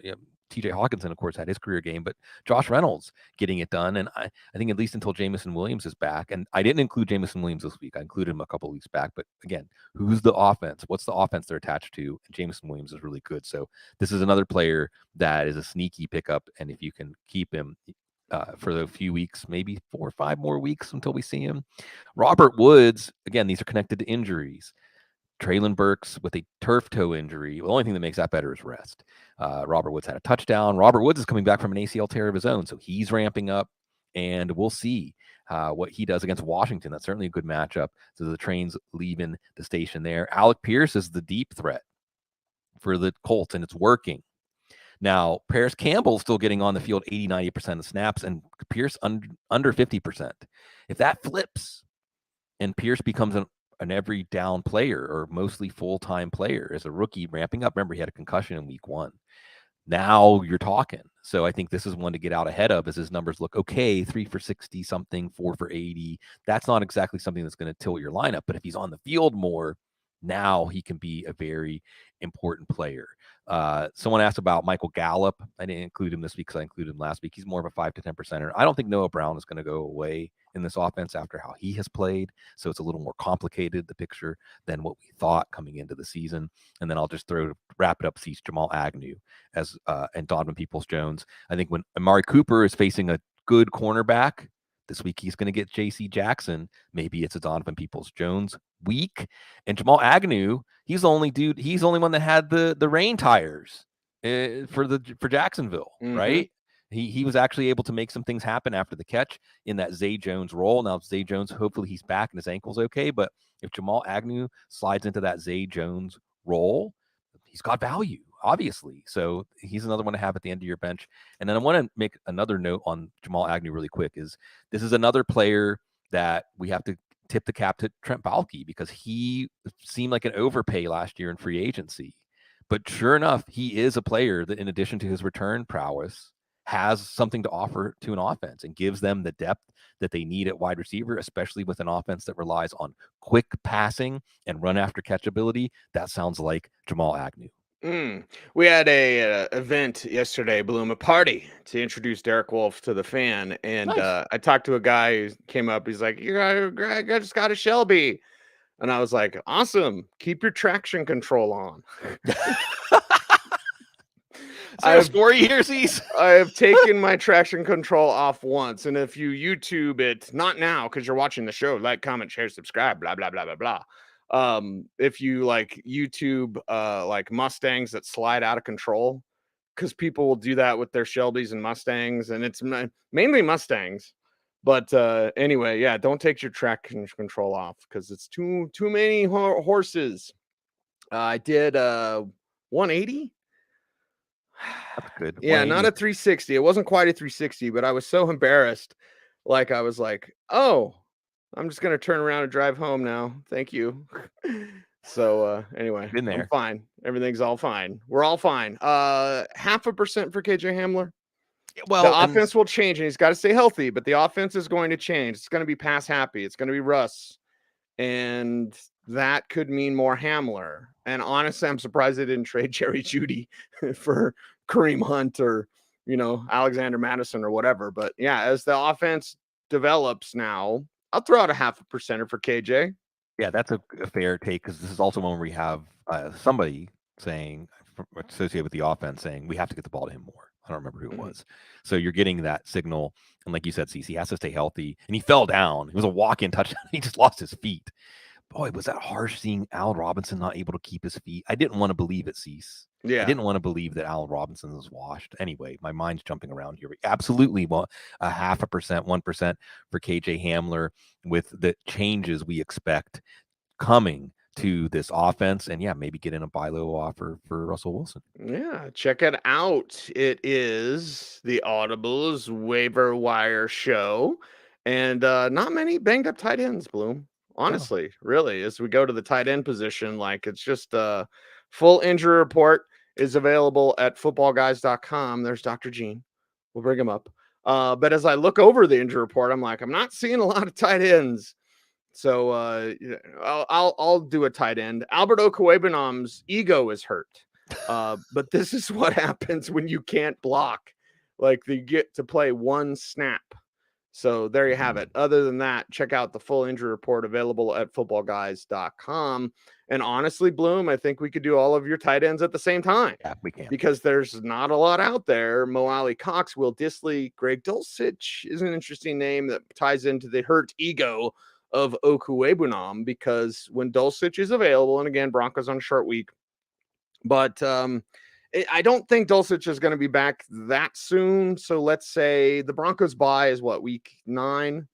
TJ Hawkinson, of course, had his career game, but Josh Reynolds getting it done. And I think at least until Jamison Williams is back, and I didn't include Jamison Williams this week. I included him a couple of weeks back. But again, who's the offense? What's the offense they're attached to? And Jamison Williams is really good. So this is another player that is a sneaky pickup. And if you can keep him for the few weeks, maybe 4 or 5 more weeks until we see him. Robert Woods, again, these are connected to injuries. Traylon Burks with a turf toe injury. The only thing that makes that better is rest. Robert Woods had a touchdown. Robert Woods is coming back from an ACL tear of his own, so he's ramping up, and we'll see what he does against Washington. That's certainly a good matchup. So the train's leaving the station there. Alec Pierce is the deep threat for the Colts, and it's working. Now, Paris Campbell still getting on the field 80, 90% of snaps, and Pierce under 50%. If that flips and Pierce becomes an every down player or mostly full-time player as a rookie ramping up, remember he had a concussion in week 1. Now you're talking. So I think this is one to get out ahead of as his numbers look okay, 3 for 60 something, 4 for 80. That's not exactly something that's going to tilt your lineup, but if he's on the field more, now he can be a very important player. Someone asked about Michael Gallup. I didn't include him this week because I included him last week. He's more of a 5 to 10%. I don't think Noah Brown is going to go away in this offense after how he has played. So it's a little more complicated, the picture, than what we thought coming into the season. And then I'll just wrap it up, see Jamal Agnew and Donovan Peoples-Jones. I think when Amari Cooper is facing a good cornerback, this week he's going to get J.C. Jackson. Maybe it's a Donovan Peoples-Jones week. And Jamal Agnew, he's the only one that had the rain tires for Jacksonville, right? He was actually able to make some things happen after the catch in that Zay Jones role. Now, Zay Jones, hopefully he's back and his ankle's okay. But if Jamal Agnew slides into that Zay Jones role, he's got value, obviously. So he's another one to have at the end of your bench. And then I want to make another note on Jamal Agnew really quick. This is another player that we have to tip the cap to Trent Baalke because he seemed like an overpay last year in free agency. But sure enough, he is a player that, in addition to his return prowess, has something to offer to an offense and gives them the depth that they need at wide receiver, especially with an offense that relies on quick passing and run after catch ability. That sounds like Jamal Agnew. We had a event yesterday, Bloom, a party to introduce Derek Wolfe to the fan. And nice. I talked to a guy who came up. He's like, I just got a Shelby. And I was like, awesome. Keep your traction control on. I have story here, Cecil. I have taken my traction control off once. And if you YouTube it, not now, because you're watching the show, like, comment, share, subscribe, blah, blah, blah, blah, blah. If you like YouTube like Mustangs that slide out of control, because people will do that with their Shelbys and Mustangs, and it's mainly Mustangs. But anyway, yeah, don't take your traction control off because it's too many horses. I did 180. That's good. Yeah, not a 360. It wasn't quite a 360, but I was so embarrassed. Like I was like, oh, I'm just gonna turn around and drive home now. Thank you. So anyway, been there. I'm fine. Everything's all fine. We're all fine. 0.5% for KJ Hamler. Well, the offense will change, and he's got to stay healthy. But the offense is going to change. It's going to be pass happy. It's going to be Russ, and that could mean more Hamler. And honestly, I'm surprised they didn't trade Jerry Jeudy for Kareem Hunt or Alexander Madison or whatever. But yeah, as the offense develops now, I'll throw out 0.5% for KJ. Yeah, that's a fair take because this is also one where we have somebody saying, associated with the offense, saying we have to get the ball to him more. I don't remember who it was. So you're getting that signal. And like you said, Cecil, he has to stay healthy. And he fell down. It was a walk-in touchdown. He just lost his feet. boy, was that harsh seeing Allen Robinson not able to keep his feet. I didn't want to believe it, Cease. Yeah. I didn't want to believe that Allen Robinson was washed. Anyway, my mind's jumping around here. We absolutely want a 0.5%, 1% for KJ Hamler with the changes we expect coming to this offense. And yeah, maybe get in a buy low offer for Russell Wilson. Yeah, check it out. It is the Audible's waiver wire show. And not many banged up tight ends, Bloom. Honestly, really, as we go to the tight end position, like it's just a full injury report is available at footballguys.com. There's Dr. Gene. We'll bring him up. But as I look over the injury report, I'm like, I'm not seeing a lot of tight ends. So I'll do a tight end. Albert Okwuegbunam's ego is hurt. But this is what happens when you can't block. Like they get to play one snap. So there you have it. Other than that, check out the full injury report available at footballguys.com. And honestly, Bloom, I think we could do all of your tight ends at the same time. Yeah, we can. Because there's not a lot out there. Mo Alley Cox, Will Dissly, Greg Dulcich is an interesting name that ties into the hurt ego of Okwuegbunam, because when Dulcich is available, and again, Broncos on a short week, but I don't think Dulcich is going to be back that soon. So let's say the Broncos bye is what, week 9?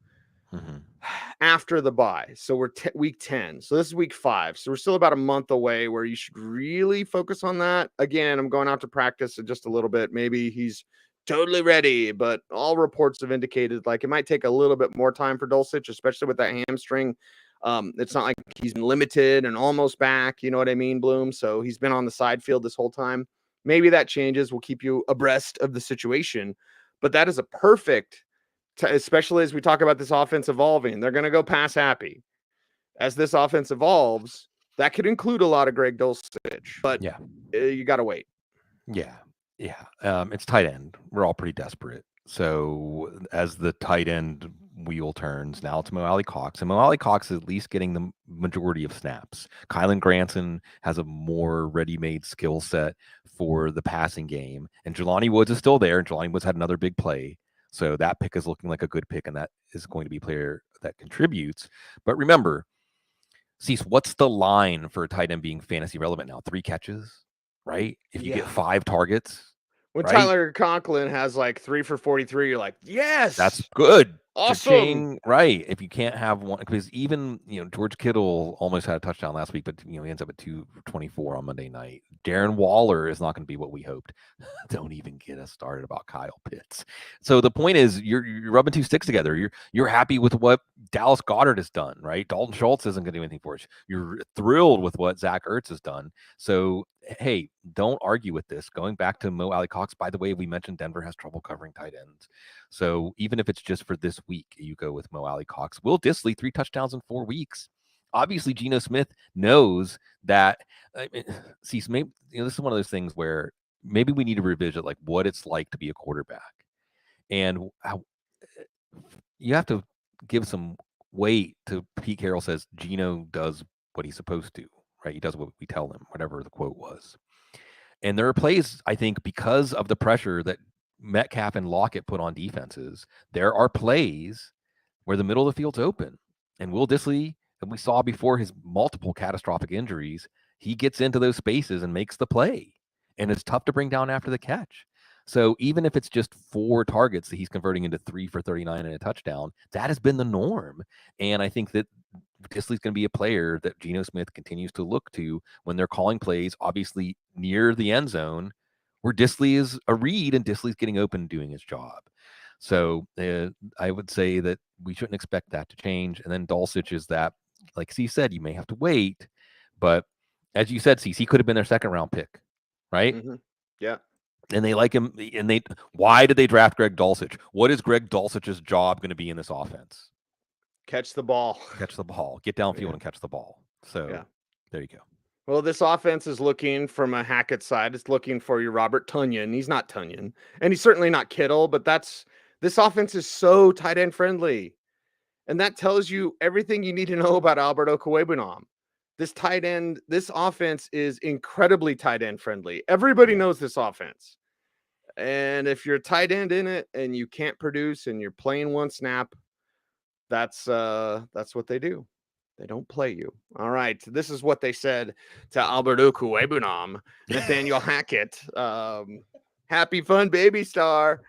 After the bye. So we're week 10. So this is week 5. So we're still about a month away where you should really focus on that. Again, I'm going out to practice in just a little bit. Maybe he's totally ready, but all reports have indicated like it might take a little bit more time for Dulcich, especially with that hamstring. It's not like he's been limited and almost back. You know what I mean, Bloom? So he's been on the side field this whole time. Maybe that changes. We'll keep you abreast of the situation. But that is a perfect, especially as we talk about this offense evolving. They're going to go pass happy. As this offense evolves, that could include a lot of Greg Dulcich. But yeah, you got to wait. Yeah. It's tight end. We're all pretty desperate. So as the tight end wheel turns, now it's Mo Alley Cox. And Mo Alley Cox is at least getting the majority of snaps. Kylan Granson has a more ready-made skill set for the passing game. And Jelani Woods is still there. And Jelani Woods had another big play. So that pick is looking like a good pick, and that is going to be a player that contributes. But remember, Cease, what's the line for a tight end being fantasy relevant now? 3 catches, right? If you get 5 targets. When right? Tyler Conklin has like 3 for 43, you're like, yes, that's good. Awesome. Cha-ching. Right. If you can't have one, because even, George Kittle almost had a touchdown last week, but, he ends up at 224 on Monday night. Darren Waller is not going to be what we hoped. Don't even get us started about Kyle Pitts. So the point is you're rubbing 2 sticks together. You're happy with what Dallas Goedert has done, right? Dalton Schultz isn't going to do anything for us. You're thrilled with what Zach Ertz has done. So, hey, don't argue with this. Going back to Mo Alley Cox, by the way, we mentioned Denver has trouble covering tight ends. So even if it's just for this week, you go with Mo Alley Cox. Will Dissly, 3 touchdowns in 4 weeks. Obviously, Geno Smith knows that. See, maybe this is one of those things where maybe we need to revisit like what it's like to be a quarterback, and how you have to give some weight to Pete Carroll says Geno does what he's supposed to, right? He does what we tell him, whatever the quote was. And there are plays, I think, because of the pressure that Metcalf and Lockett put on defenses, there are plays where the middle of the field's open. And Will Dissly, and we saw before his multiple catastrophic injuries, he gets into those spaces and makes the play. And it's tough to bring down after the catch. So even if it's just 4 targets that he's converting into 3 for 39 and a touchdown, that has been the norm. And I think that Dissly's going to be a player that Geno Smith continues to look to when they're calling plays, obviously near the end zone, where Dissly is a read and Dissly's getting open and doing his job. So I would say that we shouldn't expect that to change. And then Dulcich is that, like C said, you may have to wait. But as you said, C, he could have been their 2nd round pick, right? Mm-hmm. Yeah. And they like him. And why did they draft Greg Dulcich? What is Greg Dulcich's job going to be in this offense? Catch the ball. Catch the ball. Get downfield and catch the ball. So there you go. Well, this offense is looking from a Hackett side. It's looking for your Robert Tonyan. He's not Tonyan, and he's certainly not Kittle, but this offense is so tight end friendly. And that tells you everything you need to know about Albert Okwuegbunam. This offense is incredibly tight end friendly. Everybody knows this offense. And if you're a tight end in it and you can't produce and you're playing one snap, that's what they do. They don't play you. All right. This is what they said to Alberto Cuebunam, Nathaniel Hackett. Happy fun baby star.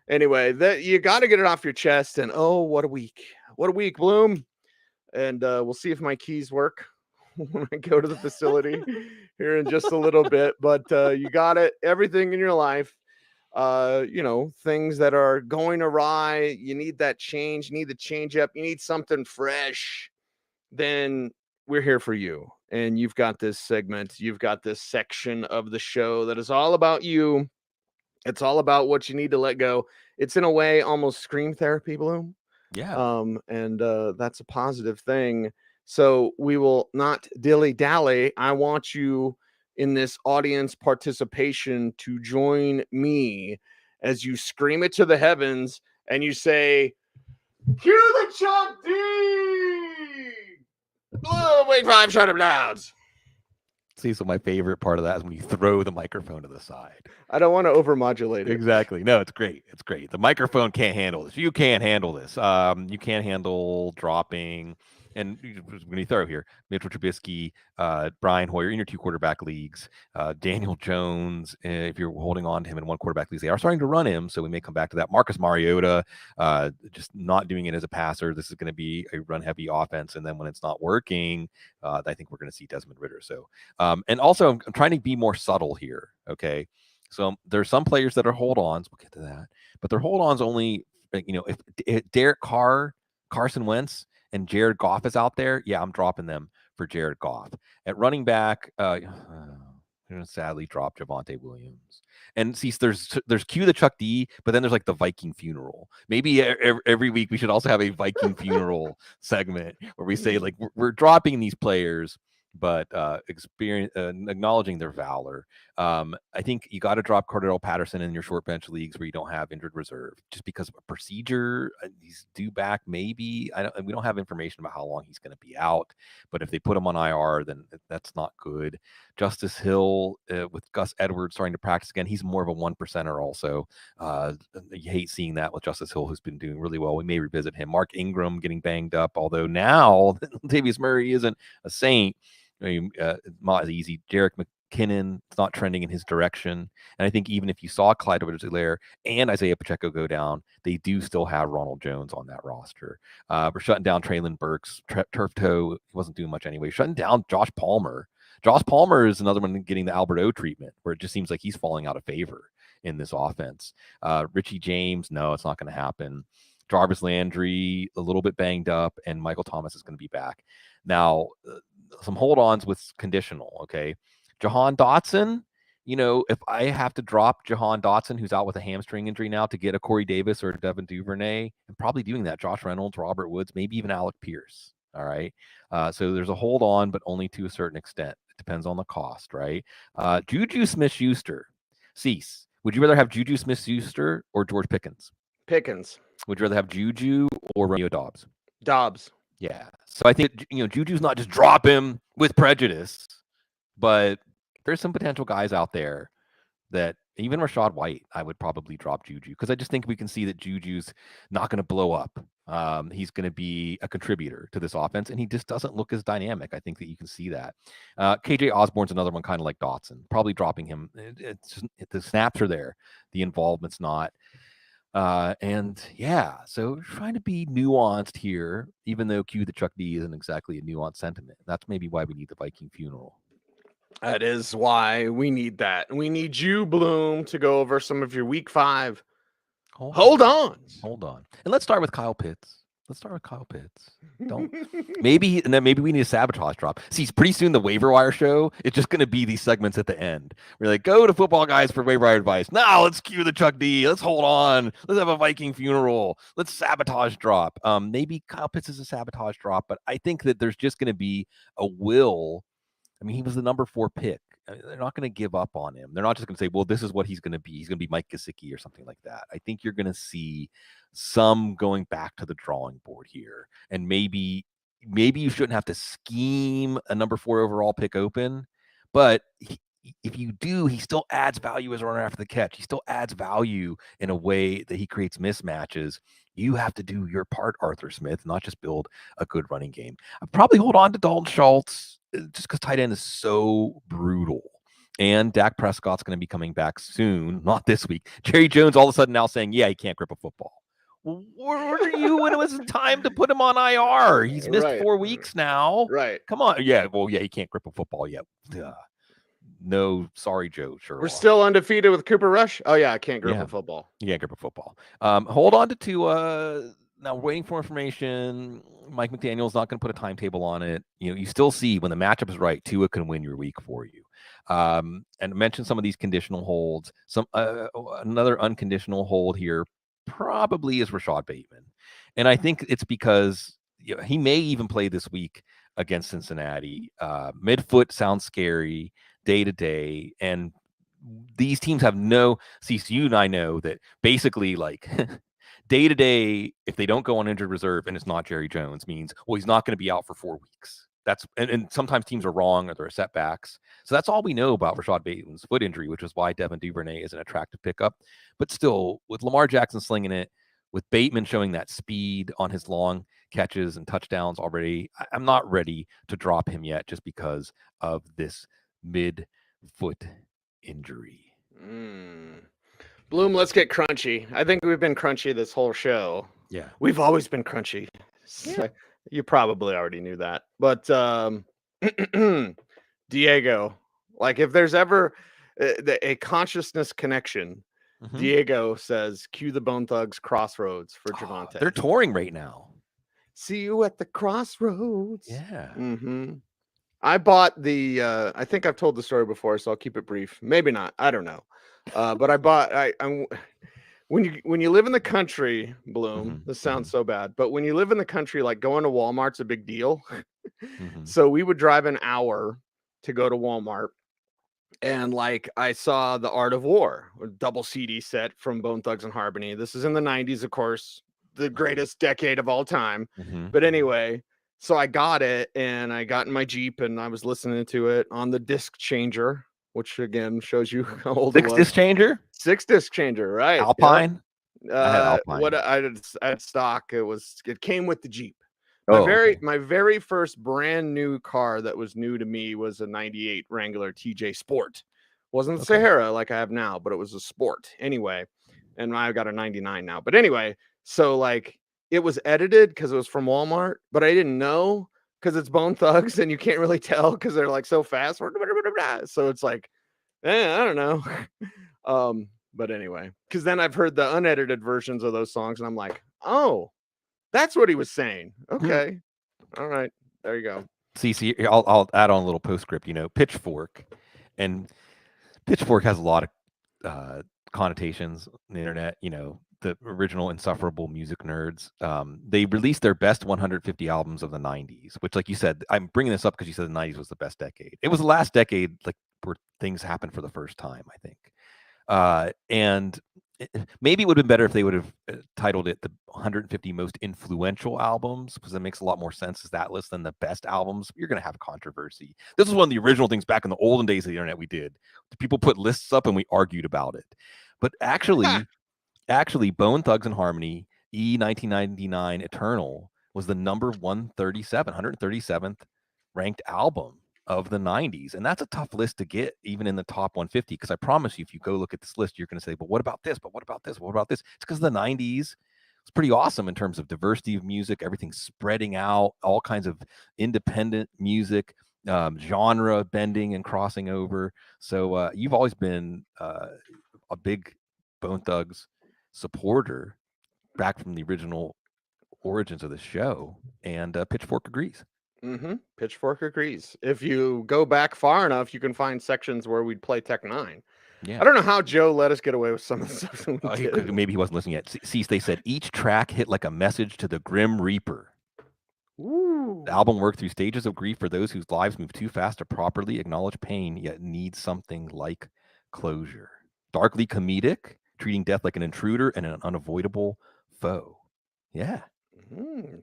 Anyway, you got to get it off your chest. And oh, what a week. What a week, Bloom. And we'll see if my keys work when I go to the facility here in just a little bit. But you got it. Everything in your life, things that are going awry. You need that change. You need the change up. You need something fresh. Then we're here for you. And you've got this segment. You've got this section of the show that is all about you. It's all about what you need to let go. It's in a way almost scream therapy, Bloom. Yeah. And that's a positive thing. So we will not dilly-dally. I want you in this audience participation to join me as you scream it to the heavens and you say, cue the Chuck D! Oh, wait, 5, shut him down. Cecil, my favorite part of that is when you throw the microphone to the side. I don't want to overmodulate it. Exactly. No, it's great. It's great. The microphone can't handle this. You can't handle this. You can't handle dropping. And when you throw here, Mitchell Trubisky, Brian Hoyer in your 2 quarterback leagues, Daniel Jones, if you're holding on to him in 1 quarterback leagues, they are starting to run him. So we may come back to that. Marcus Mariota, just not doing it as a passer. This is going to be a run heavy offense. And then when it's not working, I think we're going to see Desmond Ridder. So, and also I'm trying to be more subtle here. Okay. So there's some players that are hold-ons. We'll get to that. But they're hold-ons only, if Derek Carr, Carson Wentz, and Jared Goff is out there, yeah, I'm dropping them for Jared Goff. At running back, I'm going to sadly drop Javonte Williams. And see, there's Q the Chuck D, but then there's like the Viking funeral. Maybe every week we should also have a Viking funeral segment where we say, like, we're dropping these players, but acknowledging their valor. I think you got to drop Cordell Patterson in your short bench leagues where you don't have injured reserve, just because of a procedure. He's due back, maybe. We don't have information about how long he's going to be out, but if they put him on IR, then that's not good. Justice Hill with Gus Edwards starting to practice again. He's more of a 1%er also. You hate seeing that with Justice Hill, who's been doing really well. We may revisit him. Mark Ingram getting banged up, although now Latavius Murray isn't a saint. Not as easy. Jerick McKinnon, it's not trending in his direction. And I think even if you saw Clyde Edwards-Helaire and Isaiah Pacheco go down, they do still have Ronald Jones on that roster. We're shutting down Traylon Burks. Turf toe, he wasn't doing much anyway. Shutting down Josh Palmer. Josh Palmer is another one getting the Albert O treatment, where it just seems like he's falling out of favor in this offense. Richie James, no, it's not going to happen. Jarvis Landry, a little bit banged up, and Michael Thomas is going to be back. Now, some hold-ons with conditional, okay? Jahan Dotson, if I have to drop Jahan Dotson, who's out with a hamstring injury now, to get a Corey Davis or a Devin Duvernay, I'm probably doing that. Josh Reynolds, Robert Woods, maybe even Alec Pierce, all right? So there's a hold-on, but only to a certain extent. It depends on the cost, right? Juju Smith-Schuster. Cease. Would you rather have Juju Smith-Schuster or George Pickens? Pickens. Would you rather have Juju or Romeo Doubs? Dobbs. Yeah. So I think, Juju's not just drop him with prejudice, but there's some potential guys out there that even Rachaad White, I would probably drop Juju, because I just think we can see that Juju's not going to blow up. He's going to be a contributor to this offense, and he just doesn't look as dynamic. I think that you can see that. KJ Osborne's another one kind of like Dotson, probably dropping him. It's just, the snaps are there. The involvement's not. And yeah, so trying to be nuanced here, even though Q the Chuck D isn't exactly a nuanced sentiment. That's maybe why we need the Viking funeral. That is why we need that. We need you, Bloom, to go over some of your week 5. Hold on. And let's start with Kyle Pitts. Maybe we need a sabotage drop. See, pretty soon the waiver wire show, it's just going to be these segments at the end. We're like, go to Football Guys for waiver wire advice. Now let's cue the Chuck D. Let's hold on. Let's have a Viking funeral. Let's sabotage drop. Maybe Kyle Pitts is a sabotage drop, but I think that there's just going to be a will. I mean, he was the number 4 pick. They're not going to give up on him. They're not just going to say, well, this is what he's going to be. He's going to be Mike Gesicki or something like that. I think you're going to see some going back to the drawing board here. And maybe you shouldn't have to scheme a number 4 overall pick open, but if you do, he still adds value as a runner after the catch. He still adds value in a way that he creates mismatches. You have to do your part, Arthur Smith, not just build a good running game. I'd probably hold on to Dalton Schultz just because tight end is so brutal. And Dak Prescott's going to be coming back soon, not this week. Jerry Jones all of a sudden now saying, yeah, he can't grip a football. Well, where were you when it was time to put him on IR? He's missed 4 weeks now. Right. Come on. Yeah, well, yeah, he can't grip a football yet. No, sorry, Joe. Sure. We're still undefeated with Cooper Rush. Oh, yeah, I can't grip a football. You can't grip a football. Hold on to now waiting for information. Mike McDaniel's not going to put a timetable on it. You still see when the matchup is right, Tua can win your week for you. And mention some of these conditional holds. Another unconditional hold here probably is Rashad Bateman. And I think it's because he may even play this week against Cincinnati. Midfoot sounds scary day to day. And these teams have you and I know that basically like day to day, if they don't go on injured reserve and it's not Jerry Jones, means, well, he's not going to be out for 4 weeks. And sometimes teams are wrong or there are setbacks. So that's all we know about Rashad Bateman's foot injury, which is why Devin Duvernay is an attractive pickup. But still, with Lamar Jackson slinging it, with Bateman showing that speed on his long catches and touchdowns already, I'm not ready to drop him yet just because of this mid-foot injury. Bloom, let's get crunchy. I think we've been crunchy this whole show. Yeah. We've always been crunchy. Yeah. You probably already knew that. But Diego, like if there's ever a consciousness connection, Diego says, cue the Bone Thugs Crossroads for Javonte. They're touring right now. See you at the crossroads. Yeah. I bought the I think I've told the story before, so I'll keep it brief. Maybe not. I don't know. But I bought when you live in the country, Bloom, this sounds so bad, but when you live in the country, like going to Walmart's a big deal. So we would drive an hour to go to Walmart. And like I saw The Art of War, a double CD set from Bone Thugs and Harmony. This is in the 90s, of course, the greatest decade of all time. But anyway, so I got it and I got in my Jeep and I was listening to it on the disc changer, which again shows you how old it was. 6 disc changer? 6 disc changer, right? Alpine? Yep. I had Alpine. What I had stock. It came with the Jeep. My very first brand new car that was new to me was a 98 Wrangler TJ Sport. Wasn't the Sahara like I have now, but it was a Sport anyway. And I got a 99 now. But anyway, so like it was edited because it was from Walmart, but I didn't know because it's Bone Thugs and you can't really tell because they're like so fast. So it's like, I don't know. But anyway, because then I've heard the unedited versions of those songs and I'm like, oh, that's what he was saying. Okay. All right. There you go. See, I'll add on a little postscript, Pitchfork. And Pitchfork has a lot of connotations on the internet, the original insufferable music nerds. They released their best 150 albums of the 90s, which, like you said, I'm bringing this up because you said the 90s was the best decade. It was the last decade like where things happened for the first time, I think. And maybe it would have been better if they would have titled it the 150 most influential albums, because it makes a lot more sense as that list than the best albums. You're going to have controversy. This was one of the original things back in the olden days of the internet we did. People put lists up and we argued about it. But actually, Bone Thugs and Harmony, 1999 Eternal, was the number 137th ranked album of the 90s. And that's a tough list to get even in the top 150, because I promise you, if you go look at this list, you're going to say, but what about this? But what about this? What about this? It's because the 90s was pretty awesome in terms of diversity of music, everything spreading out, all kinds of independent music, genre bending and crossing over. So you've always been a big Bone Thugs supporter back from the original origins of the show, and Pitchfork agrees. Pitchfork agrees. If you go back far enough, you can find sections where we'd play Tech 9. Yeah. I don't know how Joe let us get away with some of the stuff that we did. Maybe he wasn't listening yet. See, they said each track hit like a message to the Grim Reaper. Ooh. The album worked through stages of grief for those whose lives move too fast to properly acknowledge pain, yet need something like closure. Darkly comedic, treating death like an intruder and an unavoidable foe. Yeah.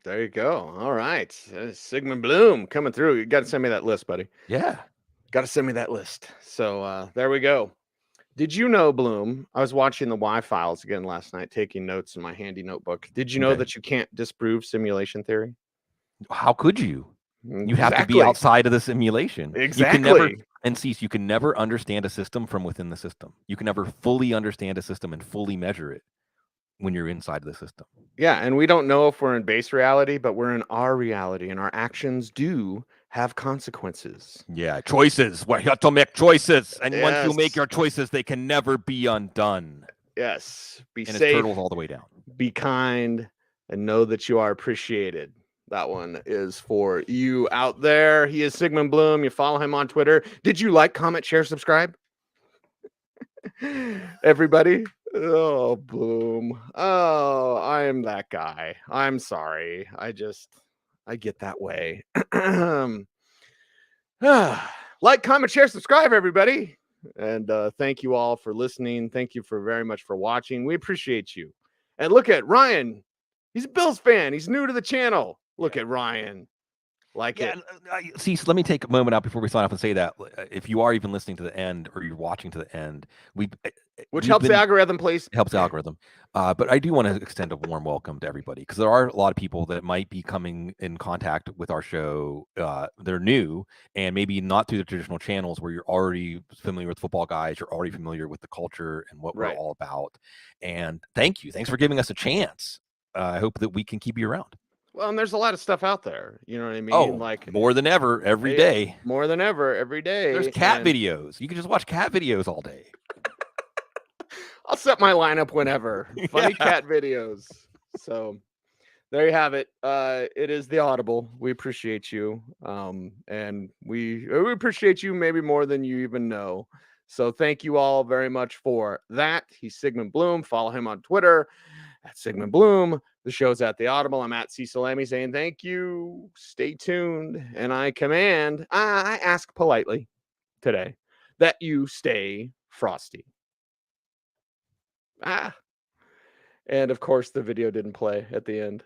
There you go. All right. Sigmund Bloom coming through. You got to send me that list, buddy. Yeah. Got to send me that list. So there we go. Did you know, Bloom? I was watching the Y Files again last night, taking notes in my handy notebook. Did you know that you can't disprove simulation theory? How could you? You have to be Exactly. outside of the simulation. Exactly. You can never understand a system from within the system. You can never fully understand a system and fully measure it when you're inside of the system. Yeah, and we don't know if we're in base reality, but we're in our reality, and our actions do have consequences. Yeah, choices. Well, you have to make choices, and once you make Yes. your choices, they can never be undone. Yes. Be And it's safe, turtles all the way down. be kind, and know that you are appreciated. That one is for you out there. He is Sigmund Bloom. You follow him on Twitter. Did you like, comment, share, subscribe? Everybody? Oh, Bloom. Oh, I am that guy. I'm sorry. I get that way. Like, comment, share, subscribe, everybody. And thank you all for listening. Thank you very much for watching. We appreciate you. And look at Ryan. He's a Bills fan. He's new to the channel. Look at Ryan. See, so let me take a moment out before we sign off and say that if you are even listening to the end or you're watching to the end, which helps the algorithm, please. Helps the algorithm. But I do want to extend a warm welcome to everybody, because there are a lot of people that might be coming in contact with our show. They're new and maybe not through the traditional channels where you're already familiar with Football Guys, you're already familiar with the culture and what we're all about. And thank you. Thanks for giving us a chance. I hope that we can keep you around. Well, and there's a lot of stuff out there. You know what I mean? Oh, like more than ever, every day. More than ever, every day. There's cat videos. You can just watch cat videos all day. I'll set my lineup whenever. Funny cat videos. So there you have it. It is the Audible. We appreciate you. And we appreciate you maybe more than you even know. So thank you all very much for that. He's Sigmund Bloom. Follow him on Twitter at Sigmund Bloom. The show's at the Audible. I'm at Cecil Lammey saying thank you. Stay tuned. And I ask politely today that you stay frosty. And of course, the video didn't play at the end.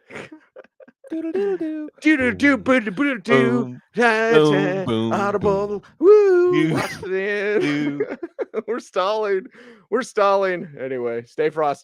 Audible. Woo! Watch the end. We're stalling. Anyway, stay frosty.